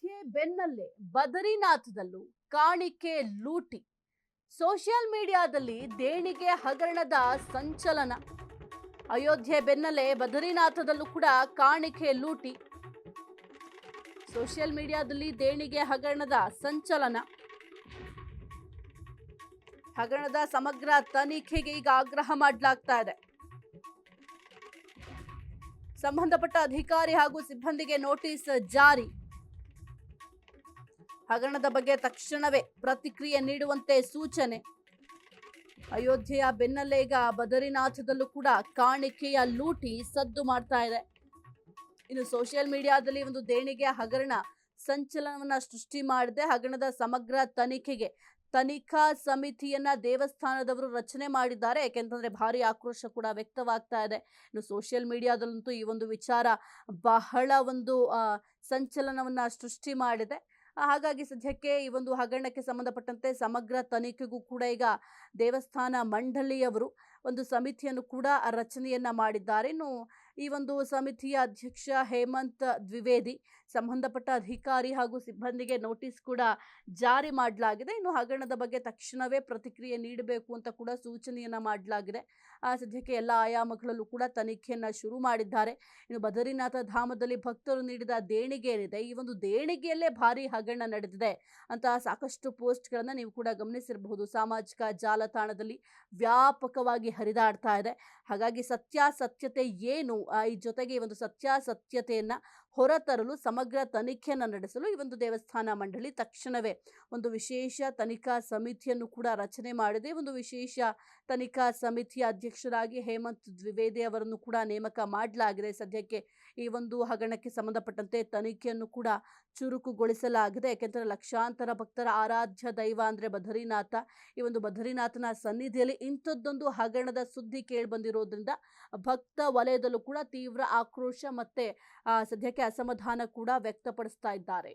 ಅಯೋಧ್ಯೆ ಬೆನ್ನಲ್ಲೇ ಬದರಿನಾಥದಲ್ಲೂ ಕಾಣಿಕೆ ಲೂಟಿ. ಸೋಷಿಯಲ್ ಮೀಡಿಯಾದಲ್ಲಿ ದೇಣಿಗೆ ಹಗರಣದ ಸಂಚಲನ. ಅಯೋಧ್ಯೆ ಬೆನ್ನಲ್ಲೇ ಬದರಿನಾಥದಲ್ಲೂ ಕೂಡ ಕಾಣಿಕೆ ಲೂಟಿ. ಸೋಷಿಯಲ್ ಮೀಡಿಯಾದಲ್ಲಿ ದೇಣಿಗೆ ಹಗರಣದ ಸಂಚಲನ. ಹಗರಣದ ಸಮಗ್ರ ತನಿಖೆಗೆ ಈಗ ಆಗ್ರಹ ಮಾಡಲಾಗ್ತಾ ಇದೆ. ಸಂಬಂಧಪಟ್ಟ ಅಧಿಕಾರಿ ಹಾಗೂ ಸಿಬ್ಬಂದಿಗೆ ನೋಟಿಸ್ ಜಾರಿ. ಹಗರಣದ ಬಗ್ಗೆ ತಕ್ಷಣವೇ ಪ್ರತಿಕ್ರಿಯೆ ನೀಡುವಂತೆ ಸೂಚನೆ. ಅಯೋಧ್ಯೆಯ ಬೆನ್ನಲ್ಲೇ ಈಗ ಬದರಿನಾಥದಲ್ಲೂ ಕೂಡ ಕಾಣಿಕೆಯ ಲೂಟಿ ಸದ್ದು ಮಾಡ್ತಾ ಇದೆ. ಇನ್ನು ಸೋಷಿಯಲ್ ಮೀಡಿಯಾದಲ್ಲಿ ಒಂದು ದೇಣಿಗೆ ಹಗರಣ ಸಂಚಲನವನ್ನ ಸೃಷ್ಟಿ ಮಾಡಿದೆ. ಹಗರಣದ ಸಮಗ್ರ ತನಿಖೆಗೆ ತನಿಖಾ ಸಮಿತಿಯನ್ನ ದೇವಸ್ಥಾನದವರು ರಚನೆ ಮಾಡಿದ್ದಾರೆ. ಯಾಕೆಂತಂದ್ರೆ ಭಾರಿ ಆಕ್ರೋಶ ಕೂಡ ವ್ಯಕ್ತವಾಗ್ತಾ ಇದೆ. ಇನ್ನು ಸೋಷಿಯಲ್ ಮೀಡಿಯಾದಲ್ಲಂತೂ ಈ ಒಂದು ವಿಚಾರ ಬಹಳ ಒಂದು ಸಂಚಲನವನ್ನ ಸೃಷ್ಟಿ ಮಾಡಿದೆ. ಹಾಗಾಗಿ ಸದ್ಯಕ್ಕೆ ಈ ಒಂದು ಹಗರಣಕ್ಕೆ ಸಂಬಂಧಪಟ್ಟಂತೆ ಸಮಗ್ರ ತನಿಖೆಗೂ ಕೂಡ ಈಗ ದೇವಸ್ಥಾನ ಮಂಡಳಿಯವರು ಒಂದು ಸಮಿತಿಯನ್ನು ಕೂಡ ರಚನೆಯನ್ನ ಮಾಡಿದ್ದಾರೆ. ಇನ್ನು ಈ ಒಂದು ಸಮಿತಿಯ ಅಧ್ಯಕ್ಷ ಹೇಮಂತ್ ದ್ವಿವೇದಿ, ಸಂಬಂಧಪಟ್ಟ ಅಧಿಕಾರಿ ಹಾಗೂ ಸಿಬ್ಬಂದಿಗೆ ನೋಟಿಸ್ ಕೂಡ ಜಾರಿ ಮಾಡಲಾಗಿದೆ. ಇನ್ನು ಹಗರಣದ ಬಗ್ಗೆ ತಕ್ಷಣವೇ ಪ್ರತಿಕ್ರಿಯೆ ನೀಡಬೇಕು ಅಂತ ಕೂಡ ಸೂಚನೆಯನ್ನ ಮಾಡಲಾಗಿದೆ. ಸದ್ಯಕ್ಕೆ ಎಲ್ಲ ಆಯಾಮಗಳಲ್ಲೂ ಕೂಡ ತನಿಖೆಯನ್ನ ಶುರು ಮಾಡಿದ್ದಾರೆ. ಇನ್ನು ಬದರಿನಾಥ ಧಾಮದಲ್ಲಿ ಭಕ್ತರು ನೀಡಿದ ದೇಣಿಗೆ ಏನಿದೆ, ಈ ಒಂದು ದೇಣಿಗೆಯಲ್ಲೇ ಭಾರಿ ಹಗರಣ ನಡೆದಿದೆ ಅಂತ ಸಾಕಷ್ಟು ಪೋಸ್ಟ್ಗಳನ್ನ ನೀವು ಕೂಡ ಗಮನಿಸಿರಬಹುದು. ಸಾಮಾಜಿಕ ಜಾಲತಾಣದಲ್ಲಿ ವ್ಯಾಪಕವಾಗಿ ಹರಿದಾಡ್ತಾ ಇದೆ. ಹಾಗಾಗಿ ಸತ್ಯಾಸತ್ಯತೆ ಏನು, ಈ ಜೊತೆಗೆ ಈ ಒಂದು ಸತ್ಯಾಸತ್ಯತೆಯನ್ನ ಹೊರತರಲು ಸಮಗ್ರ ತನಿಖೆಯನ್ನು ನಡೆಸಲು ಈ ಒಂದು ದೇವಸ್ಥಾನ ಮಂಡಳಿ ತಕ್ಷಣವೇ ಒಂದು ವಿಶೇಷ ತನಿಖಾ ಸಮಿತಿಯನ್ನು ಕೂಡ ರಚನೆ ಮಾಡಿದೆ. ಒಂದು ವಿಶೇಷ ತನಿಖಾ ಸಮಿತಿಯ ಅಧ್ಯಕ್ಷರಾಗಿ ಹೇಮಂತ್ ದ್ವಿವೇದಿ ಅವರನ್ನು ಕೂಡ ನೇಮಕ ಮಾಡಲಾಗಿದೆ. ಸದ್ಯಕ್ಕೆ ಈ ಒಂದು ಹಗರಣಕ್ಕೆ ಸಂಬಂಧಪಟ್ಟಂತೆ ತನಿಖೆಯನ್ನು ಕೂಡ ಚುರುಕುಗೊಳಿಸಲಾಗಿದೆ. ಯಾಕೆಂದರೆ ಲಕ್ಷಾಂತರ ಭಕ್ತರ ಆರಾಧ್ಯ ದೈವ ಅಂದರೆ ಬದರಿನಾಥ. ಈ ಒಂದು ಬದರಿನಾಥನ ಸನ್ನಿಧಿಯಲ್ಲಿ ಇಂಥದ್ದೊಂದು ಹಗರಣದ ಸುದ್ದಿ ಕೇಳಿ ಬಂದಿರೋದ್ರಿಂದ ಭಕ್ತ ವಲಯದಲ್ಲೂ ಕೂಡ ತೀವ್ರ ಆಕ್ರೋಶ ಮತ್ತೆ ಸದ್ಯಕ್ಕೆ ಅಸಮಾಧಾನ ಕೂಡ ವ್ಯಕ್ತಪಡಿಸ್ತಾ ಇದ್ದಾರೆ.